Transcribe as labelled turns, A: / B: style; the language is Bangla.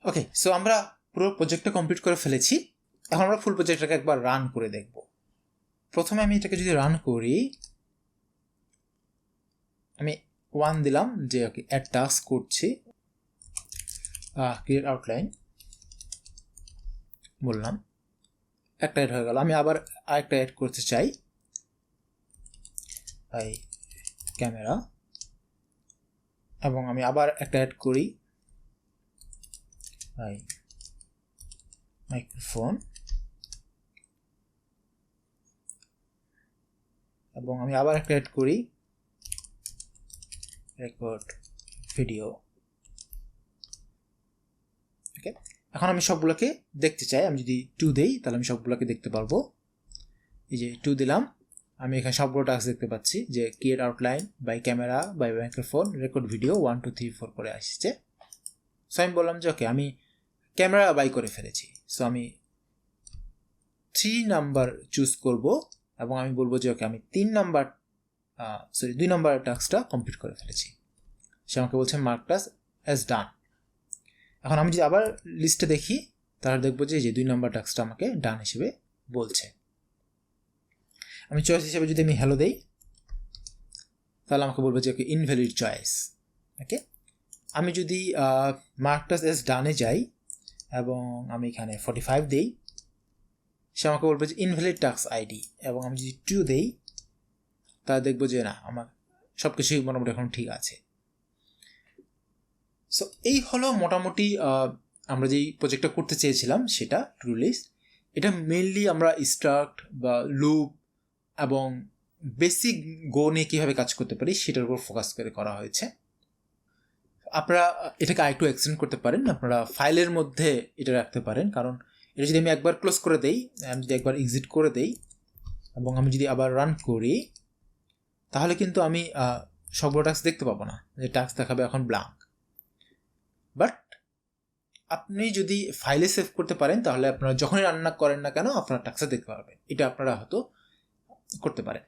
A: ওকে, সো আমরা পুরো প্রজেক্টটা কমপ্লিট করে ফেলেছি। এখন আমরা ফুল প্রজেক্টটাকে একবার রান করে দেখব। প্রথমে আমি এটাকে যদি রান করি, আমি 1 দিলাম যে ওকে অ্যাড টাস্ক করছি, ক্রিয়েট আউটলাইন বললাম, একটা অ্যাড হয়ে গেল। আমি আবার আরেকটা অ্যাড করতে চাই, এই ক্যামেরা, এবং আমি আবার একটা অ্যাড করি, এই মাইক্রোফোন, এবং আমি আবার একটা অ্যাড করি রেকর্ড ভিডিও। ওকে, এখন আমি সবগুলোকে দেখতে চাই। আমি যদি 2 দেই তাহলে আমি সবগুলোকে দেখতে পারবো। এই যে 2 দিলাম, আমি এখানে সবগুলো টাস্ক দেখতে পাচ্ছি যে create outline, by camera, by microphone, record video 1 2 3 4 করে আসছে। সো আমি বললাম যে ওকে আমি ক্যামেরা বাই করে ফেলেছি, সো আমি 3 নাম্বার চুজ করব এবং আমি বলবো যে ওকে আমি 2 নাম্বার টাস্কটা কমপ্লিট করে ফেলেছি। সে আমাকে বলছে মার্ক টাস্ক অ্যাজ ডান। এখন আমি যদি আবার লিস্টে দেখি তাহলে দেখবো যে 2 নাম্বার টাস্কটা আমাকে ডান হিসেবে বলছে। আমি চয়েস হিসেবে যদি আমি হ্যালো দেই তাহলে আমাকে বলবে যে ওকে ইনভ্যালিড চয়েস। ওকে, আমি যদি মার্ক টাস্ক অ্যাজ ডানে যাই এবং আমি এখানে 45 দেই, সে আমাকে বলবে যে ইনভ্যালিড টাস্ক আইডি, এবং আমি যদি 2 দেই তাহলে দেখবো যে না, আমার সব কিছুই মোটামুটি এখন ঠিক আছে। সো এই হলো মোটামুটি আমরা যেই প্রজেক্টটা করতে চেয়েছিলাম সেটা, টু লিস্ট। এটা মেইনলি আমরা স্ট্রাক্ট বা লুপ এবং বেসিক গো নিয়ে কীভাবে কাজ করতে পারি সেটার উপর ফোকাস করে করা হয়েছে। আপনারা এটাকে আরেকটু এক্সটেন্ড করতে পারেন, আপনারা ফাইলের মধ্যে এটা রাখতে পারেন, কারণ এটা যদি আমি একবার ক্লোজ করে দেই, আমি যদি একবার এক্সিট করে দেই এবং আমি যদি আবার রান করি তাহলে কিন্তু আমি সবগুলো টাস্ক দেখতে পাবো না, যে টাস্ক দেখাবে এখন ব্ল্যাঙ্ক। বাট আপনি যদি ফাইলে সেভ করতে পারেন তাহলে আপনারা যখনই রান্না করেন না কেন আপনারা টাস্কটা দেখতে পারবেন। এটা আপনারা হয়তো করতে পারেন।